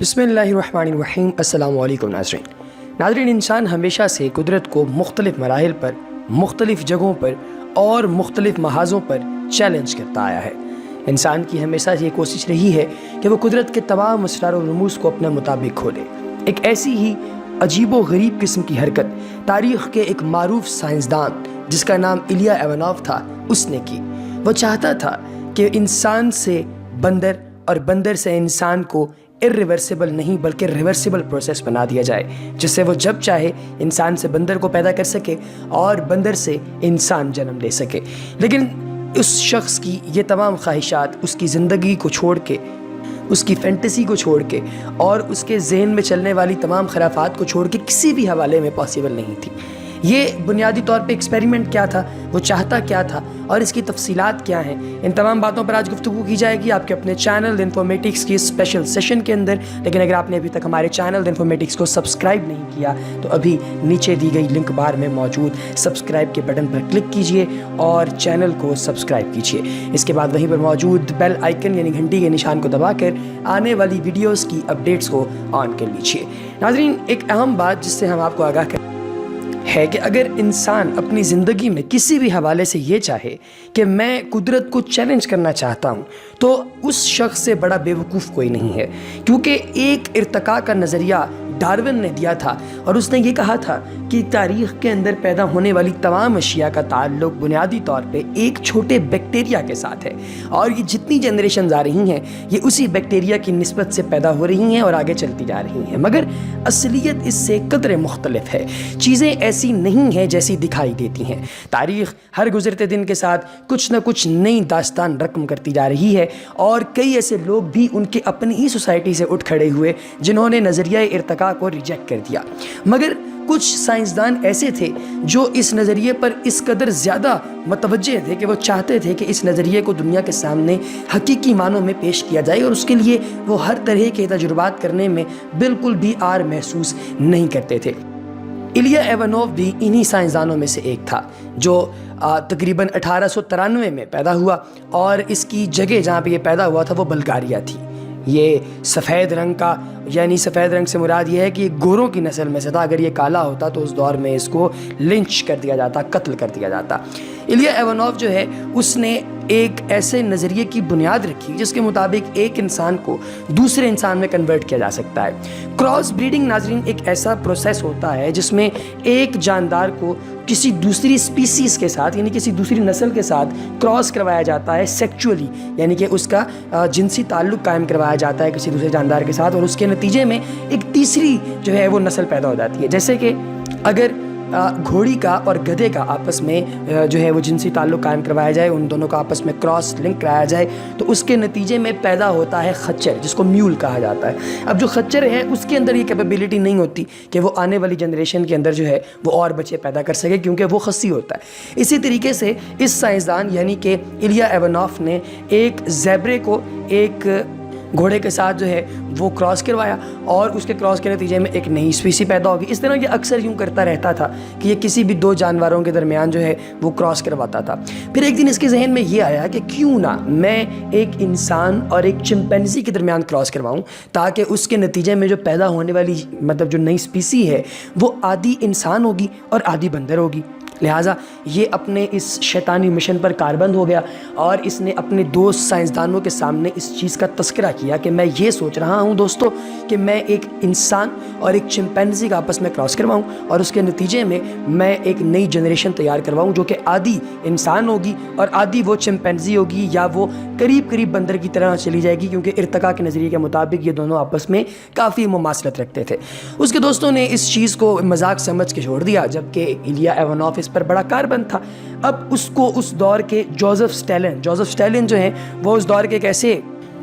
بسم اللہ الرحمن الرحیم۔ السلام علیکم ناظرین، انسان ہمیشہ سے قدرت کو مختلف مراحل پر، مختلف جگہوں پر اور مختلف محاذوں پر چیلنج کرتا آیا ہے۔ انسان کی ہمیشہ یہ کوشش رہی ہے کہ وہ قدرت کے تمام اسرار و رموز کو اپنے مطابق کھولے۔ ایک ایسی ہی عجیب و غریب قسم کی حرکت تاریخ کے ایک معروف سائنسدان جس کا نام ایلیا ایوانوف تھا، اس نے کی۔ وہ چاہتا تھا کہ انسان سے بندر اور بندر سے انسان کو irreversible نہیں بلکہ ریورسیبل پروسیس بنا دیا جائے، جس سے وہ جب چاہے انسان سے بندر کو پیدا کر سکے اور بندر سے انسان جنم لے سکے۔ لیکن اس شخص کی یہ تمام خواہشات اس کی زندگی کو چھوڑ کے، اس کی فینٹیسی کو چھوڑ کے اور اس کے ذہن میں چلنے والی تمام خرافات کو چھوڑ کے کسی بھی حوالے میں پاسبل نہیں تھی۔ یہ بنیادی طور پہ ایکسپیریمنٹ کیا تھا، وہ چاہتا کیا تھا اور اس کی تفصیلات کیا ہیں، ان تمام باتوں پر آج گفتگو کی جائے گی آپ کے اپنے چینل انفارمیٹکس کی اسپیشل سیشن کے اندر۔ لیکن اگر آپ نے ابھی تک ہمارے چینل انفارمیٹکس کو سبسکرائب نہیں کیا تو ابھی نیچے دی گئی لنک بار میں موجود سبسکرائب کے بٹن پر کلک کیجئے اور چینل کو سبسکرائب کیجئے۔ اس کے بعد وہیں پر موجود بیل آئیکن یعنی گھنٹی کے نشان کو دبا کر آنے والی ویڈیوز کی اپڈیٹس کو آن کر لیجئے۔ ناظرین، ایک اہم بات جس سے ہم آپ کو آگاہ کریں ہے کہ اگر انسان اپنی زندگی میں کسی بھی حوالے سے یہ چاہے کہ میں قدرت کو چیلنج کرنا چاہتا ہوں تو اس شخص سے بڑا بیوقوف کوئی نہیں ہے، کیونکہ ایک ارتقاء کا نظریہ ڈارون نے دیا تھا اور اس نے یہ کہا تھا کہ تاریخ کے اندر پیدا ہونے والی تمام اشیاء کا تعلق بنیادی طور پہ ایک چھوٹے بیکٹیریا کے ساتھ ہے، اور یہ جتنی جنریشنز آ رہی ہیں یہ اسی بیکٹیریا کی نسبت سے پیدا ہو رہی ہیں اور آگے چلتی جا رہی ہیں، مگر اصلیت اس سے قدرے مختلف ہے۔ چیزیں ایسی نہیں ہیں جیسی دکھائی دیتی ہیں۔ تاریخ ہر گزرتے دن کے ساتھ کچھ نہ کچھ نئی داستان رقم کرتی جا رہی ہے، اور کئی ایسے لوگ بھی ان کے اپنی ہی سوسائٹی سے اٹھ کھڑے ہوئے جنہوں نے نظریہ ارتقاء کو ریجیکٹ کر دیا، مگر کچھ سائنسدان ایسے تھے جو اس نظریے پر اس قدر زیادہ متوجہ تھے کہ وہ چاہتے تھے کہ اس نظریے کو دنیا کے سامنے حقیقی معنوں میں پیش کیا جائے، اور اس کے لیے وہ ہر طرح کے تجربات کرنے میں بالکل بھی آر محسوس نہیں کرتے تھے۔ ایلیا ایوانوف بھی انہی سائنسدانوں میں سے ایک تھا جو تقریباً 1893 میں پیدا ہوا، اور اس کی جگہ جہاں پہ یہ پیدا ہوا تھا وہ بلغاریہ تھی۔ یہ سفید رنگ کا، یعنی سفید رنگ سے مراد یہ ہے کہ یہ گوروں کی نسل میں سے تھا، اگر یہ کالا ہوتا تو اس دور میں اس کو لنچ کر دیا جاتا، قتل کر دیا جاتا۔ ایلیا ایوانوف جو ہے اس نے ایک ایسے نظریے کی بنیاد رکھی جس کے مطابق ایک انسان کو دوسرے انسان میں کنورٹ کیا جا سکتا ہے۔ کراس بریڈنگ ناظرین ایک ایسا پروسیس ہوتا ہے جس میں ایک جاندار کو کسی دوسری سپیسیز کے ساتھ یعنی کسی دوسری نسل کے ساتھ کراس کروایا جاتا ہے سیکچولی، یعنی کہ اس کا جنسی تعلق قائم کروایا جاتا ہے کسی دوسرے جاندار کے ساتھ، اور اس کے نتیجے میں ایک تیسری جو ہے وہ نسل پیدا ہو جاتی ہے۔ جیسے کہ اگر گھوڑی کا اور گدھے کا آپس میں جو ہے وہ جنسی تعلق قائم کروایا جائے، ان دونوں کا آپس میں کراس لنک کرایا جائے تو اس کے نتیجے میں پیدا ہوتا ہے خچر، جس کو میول کہا جاتا ہے۔ اب جو خچر ہے اس کے اندر یہ کیپیبلٹی نہیں ہوتی کہ وہ آنے والی جنریشن کے اندر جو ہے وہ اور بچے پیدا کر سکے، کیونکہ وہ خصی ہوتا ہے۔ اسی طریقے سے اس سائنسدان یعنی کہ ایلیا ایوانوف نے ایک زیبرے کو ایک گھوڑے کے ساتھ جو ہے وہ کراس کروایا، اور اس کے کراس کے نتیجے میں ایک نئی اسپیسی پیدا ہوگی۔ اس طرح یہ اکثر یوں کرتا رہتا تھا کہ یہ کسی بھی دو جانوروں کے درمیان جو ہے وہ کراس کرواتا تھا۔ پھر ایک دن اس کے ذہن میں یہ آیا کہ کیوں نہ میں ایک انسان اور ایک چمپینزی کے درمیان کراس کرواؤں، تاکہ اس کے نتیجے میں جو پیدا ہونے والی جو نئی اسپیسی ہے وہ آدھی انسان ہوگی اور آدھی بندر ہوگی۔ لہٰذا یہ اپنے اس شیطانی مشن پر کاربند ہو گیا، اور اس نے اپنے دوست سائنسدانوں کے سامنے اس چیز کا تذکرہ کیا کہ میں یہ سوچ رہا ہوں دوستو کہ میں ایک انسان اور ایک چمپینزی کا آپس میں کراس کرواؤں، اور اس کے نتیجے میں میں ایک نئی جنریشن تیار کرواؤں جو کہ آدھی انسان ہوگی اور آدھی وہ چمپینزی ہوگی، یا وہ قریب قریب بندر کی طرح چلی جائے گی، کیونکہ ارتقاء کے نظریے کے مطابق یہ دونوں آپس میں کافی مماثلت رکھتے تھے۔ اس کے دوستوں نے اس چیز کو مذاق سمجھ کے چھوڑ دیا، جبکہ ایلیا ایوانوف اس پر بڑا کاربند تھا۔ اب اس کو اس دور کے جوزف سٹیلن جو ہیں وہ اس دور کے ایک ایسے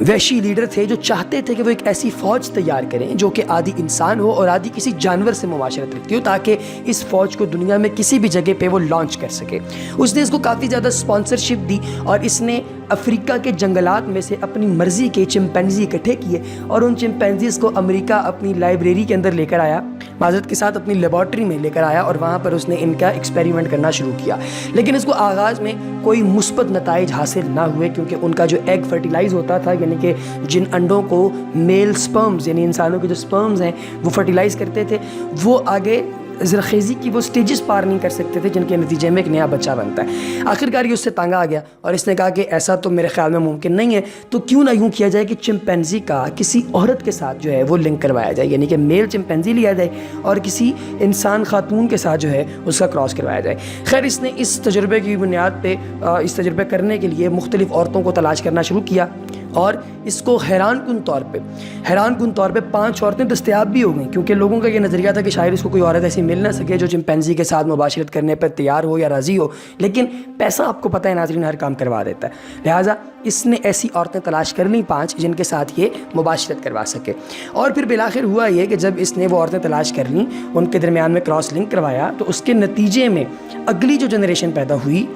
وحشی لیڈر تھے جو چاہتے تھے کہ وہ ایک ایسی فوج تیار کریں جو کہ آدھی انسان ہو اور آدھی کسی جانور سے مماثلت رکھتی ہو، تاکہ اس فوج کو دنیا میں کسی بھی جگہ پہ وہ لانچ کر سکے۔ اس نے اس کو کافی زیادہ اسپانسرشپ دی، اور اس نے افریقہ کے جنگلات میں سے اپنی مرضی کے چمپینزی اکٹھے کیے اور ان چمپینزیز کو امریکہ اپنی لائبریری کے اندر لے کر آیا، معذرت کے ساتھ اپنی لیبارٹری میں لے کر آیا اور وہاں پر اس نے ان کا ایکسپیریمنٹ کرنا شروع کیا. لیکن اس کو آغاز میں کوئی مثبت نتائج حاصل نہ ہوئے, کیونکہ ان کا جو ایگ فرٹیلائز ہوتا تھا, یعنی کہ جن انڈوں کو میل سپرمز یعنی انسانوں کے جو سپرمز ہیں وہ فرٹیلائز کرتے تھے, وہ آگے زرخیزی کی وہ سٹیجز پار نہیں کر سکتے تھے جن کے نتیجے میں ایک نیا بچہ بنتا ہے. آخرکار یہ اس سے تنگ آ گیا اور اس نے کہا کہ ایسا تو میرے خیال میں ممکن نہیں ہے, تو کیوں نہ یوں کیا جائے کہ چمپینزی کا کسی عورت کے ساتھ جو ہے وہ لنک کروایا جائے, یعنی کہ میل چمپینزی لیا جائے اور کسی انسان خاتون کے ساتھ جو ہے اس کا کراس کروایا جائے. خیر, اس نے اس تجربے کی بنیاد پہ اس تجربے کرنے کے لیے مختلف عورتوں کو تلاش کرنا شروع کیا اور اس کو حیران کن طور پہ 5 عورتیں دستیاب بھی ہو گئیں, کیونکہ لوگوں کا یہ نظریہ تھا کہ شاید اس کو کوئی عورت ایسی مل نہ سکے جو چمپینزی کے ساتھ مباشرت کرنے پر تیار ہو یا راضی ہو, لیکن پیسہ آپ کو پتہ ہے ناظرین ہر کام کروا دیتا ہے. لہٰذا اس نے ایسی عورتیں تلاش کر لیں 5 جن کے ساتھ یہ مباشرت کروا سکے. اور پھر بالآخر ہوا یہ کہ جب اس نے وہ عورتیں تلاش کر لیں, ان کے درمیان میں کراس لنک کروایا, تو اس کے نتیجے میں اگلی جو جنریشن پیدا ہوئی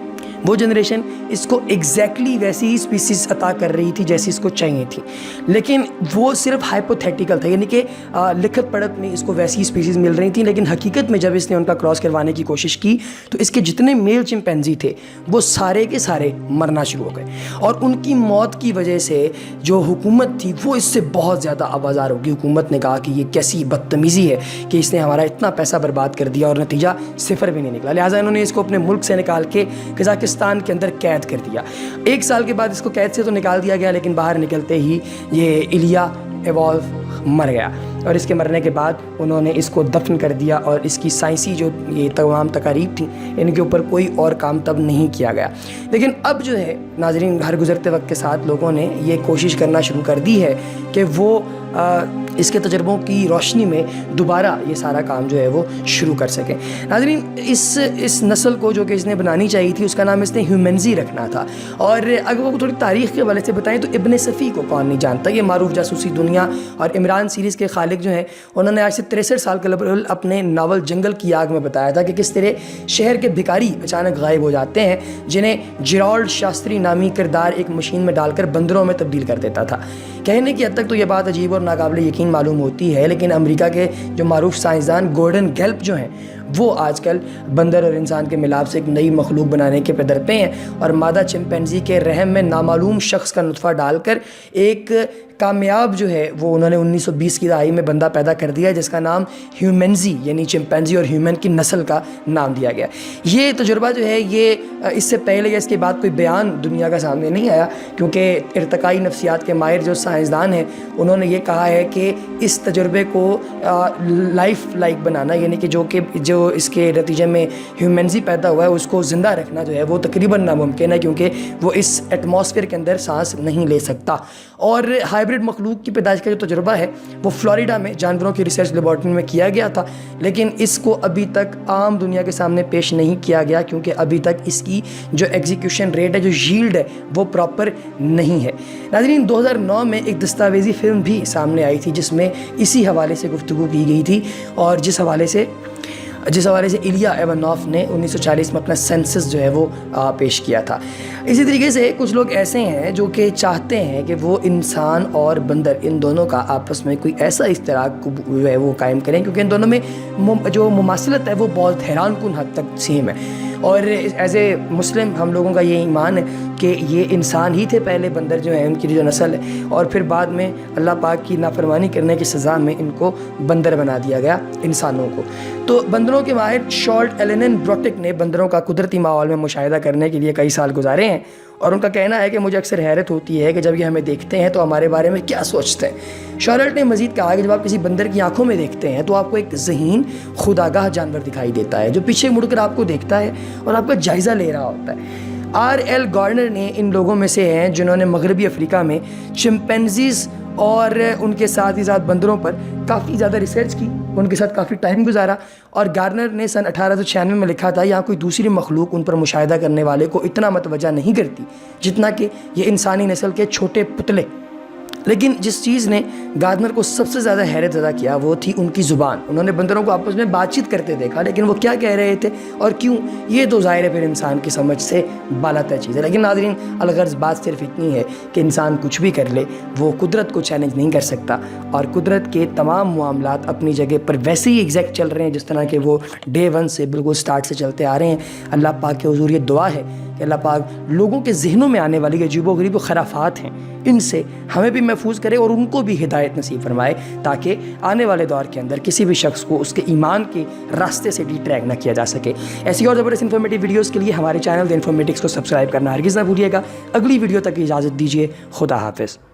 وہ جنریشن اس کو ایگزیکٹلی ویسی ہی اسپیسیز عطا کر رہی تھی جیسی اس کو چاہیے تھی, لیکن وہ صرف ہائپوتھیٹیکل تھا, یعنی کہ لکھت پڑھت میں اس کو ویسی اسپیسیز مل رہی تھیں, لیکن حقیقت میں جب اس نے ان کا کراس کروانے کی کوشش کی تو اس کے جتنے میل چمپینزی تھے وہ سارے کے سارے مرنا شروع ہو گئے, اور ان کی موت کی وجہ سے جو حکومت تھی وہ اس سے بہت زیادہ آوازار ہوگی. حکومت نے کہا کہ یہ کیسی بدتمیزی ہے کہ اس نے ہمارا اتنا پیسہ برباد کر دیا اور نتیجہ صفر بھی نہیں نکلا. لہٰذا انہوں نے اس کو اپنے ملک سے نکال کے قزاقستان کے اندر قید کر دیا. 1 سال کے بعد اس کو قید سے تو نکال دیا گیا, لیکن باہر نکلتے ہی یہ ایلیا ایوالو مر گیا, اور اس کے مرنے کے بعد انہوں نے اس کو دفن کر دیا, اور اس کی سائنسی جو یہ تمام تقاریب تھیں ان کے اوپر کوئی اور کام تب نہیں کیا گیا. لیکن اب جو ہے ناظرین, ہر گزرتے وقت کے ساتھ لوگوں نے یہ کوشش کرنا شروع کر دی ہے کہ وہ اس کے تجربوں کی روشنی میں دوبارہ یہ سارا کام جو ہے وہ شروع کر سکیں. ناظرین, اس نسل کو جو کہ اس نے بنانی چاہیے تھی اس کا نام اس نے ہیومنزی رکھنا تھا. اور اگر وہ تھوڑی تاریخ کے حوالے سے بتائیں تو ابن صفی کو کون نہیں جانتا. یہ معروف جاسوسی دنیا اور عمران سیریز کے خالق جو ہیں, انہوں نے آج سے 63 سال قبل اپنے ناول جنگل کی آگ میں بتایا تھا کہ کس طرح شہر کے بھکاری اچانک غائب ہو جاتے ہیں جنہیں جیرالڈ شاستری نامی کردار ایک مشین میں ڈال کر بندروں میں تبدیل کر دیتا تھا. کہنے کی حد تک تو یہ بات عجیب اور ناقابل یقین معلوم ہوتی ہے, لیکن امریکہ کے جو معروف سائنسدان گورڈن گیلپ جو ہیں وہ آج کل بندر اور انسان کے ملاپ سے ایک نئی مخلوق بنانے کے پہ درپے ہیں, اور مادہ چمپینزی کے رحم میں نامعلوم شخص کا نطفہ ڈال کر ایک کامیاب جو ہے وہ انہوں نے 1920 کی دہائی میں بندہ پیدا کر دیا جس کا نام ہیومنزی یعنی چمپینزی اور ہیومن کی نسل کا نام دیا گیا. یہ تجربہ جو ہے یہ اس سے پہلے یا اس کے بعد کوئی بیان دنیا کا سامنے نہیں آیا, کیونکہ ارتقائی نفسیات کے ماہر جو سائنسدان ہیں انہوں نے یہ کہا ہے کہ اس تجربے کو لائف لائک بنانا, یعنی کہ جو اس کے نتیجے میں ہیومنزی پیدا ہوا ہے اس کو زندہ رکھنا جو ہے وہ تقریباً ناممکن ہے, کیونکہ وہ اس ایٹماسفیئر کے اندر سانس نہیں لے سکتا. اور ہائبرڈ مخلوق کی پیدائش کا جو تجربہ ہے وہ فلوریڈا میں جانوروں کی ریسرچ لیبارٹری میں کیا گیا تھا, لیکن اس کو ابھی تک عام دنیا کے سامنے پیش نہیں کیا گیا, کیونکہ ابھی تک اس کی جو ایگزیکیوشن ریٹ ہے, جو ییلڈ ہے, وہ پراپر نہیں ہے. ناظرین, 2009 میں ایک دستاویزی فلم بھی سامنے آئی تھی جس میں اسی حوالے سے گفتگو کی گئی تھی, اور جس حوالے سے ایلیا ایوانوف نے 1940 میں اپنا سینسس جو ہے وہ پیش کیا تھا. اسی طریقے سے کچھ لوگ ایسے ہیں جو کہ چاہتے ہیں کہ وہ انسان اور بندر ان دونوں کا آپس میں کوئی ایسا اشتراک جو ہے وہ قائم کریں, کیونکہ ان دونوں میں جو مماثلت ہے وہ بہت حیران کن حد تک سیم ہے. اور ایز اے مسلم ہم لوگوں کا یہ ایمان ہے کہ یہ انسان ہی تھے پہلے, بندر جو ہیں ان کی جو نسل ہے, اور پھر بعد میں اللہ پاک کی نافرمانی کرنے کی سزا میں ان کو بندر بنا دیا گیا انسانوں کو. تو بندروں کے ماہر شارلٹ ایلن بروٹک نے بندروں کا قدرتی ماحول میں مشاہدہ کرنے کے لیے کئی سال گزارے ہیں, اور ان کا کہنا ہے کہ مجھے اکثر حیرت ہوتی ہے کہ جب یہ ہمیں دیکھتے ہیں تو ہمارے بارے میں کیا سوچتے ہیں. شارلٹ نے مزید کہا کہ جب آپ کسی بندر کی آنکھوں میں دیکھتے ہیں تو آپ کو ایک ذہین خودآگاہ جانور دکھائی دیتا ہے جو پیچھے مڑ کر آپ کو دیکھتا ہے اور آپ کا جائزہ لے رہا ہوتا ہے. RL گارنر نے ان لوگوں میں سے ہیں جنہوں نے مغربی افریقہ میں چمپینزیز اور ان کے ساتھ ہی ساتھ بندروں پر کافی زیادہ ریسرچ کی, ان کے ساتھ کافی ٹائم گزارا, اور گارنر نے سن 1896 میں لکھا تھا یہاں کوئی دوسری مخلوق ان پر مشاہدہ کرنے والے کو اتنا متوجہ نہیں کرتی جتنا کہ یہ انسانی نسل کے چھوٹے پتلے لیکن جس چیز نے گارڈنر کو سب سے زیادہ حیرت زدہ کیا وہ تھی ان کی زبان. انہوں نے بندروں کو آپس میں بات چیت کرتے دیکھا, لیکن وہ کیا کہہ رہے تھے اور کیوں, یہ تو ظاہر ہے پھر انسان کی سمجھ سے بالاتر چیز ہے. لیکن ناظرین, الغرض بات صرف اتنی ہے کہ انسان کچھ بھی کر لے, وہ قدرت کو چیلنج نہیں کر سکتا, اور قدرت کے تمام معاملات اپنی جگہ پر ویسے ہی ایگزیکٹ چل رہے ہیں جس طرح کہ وہ ڈے 1 سے بالکل سٹارٹ سے چلتے آ رہے ہیں. اللہ پاک کے حضور یہ دعا ہے کہ اللہ پاک لوگوں کے ذہنوں میں آنے والی عجیب و غریب و خرافات ہیں, ان سے ہمیں بھی محفوظ کرے اور ان کو بھی ہدایت نصیب فرمائے, تاکہ آنے والے دور کے اندر کسی بھی شخص کو اس کے ایمان کے راستے سے ڈی ٹریک نہ کیا جا سکے. ایسی اور زبردست انفارمیٹیو ویڈیوز کے لیے ہمارے چینل دی انفارمیٹکس کو سبسکرائب کرنا ہرگز نہ بھولیے گا. اگلی ویڈیو تک اجازت دیجیے. خدا حافظ.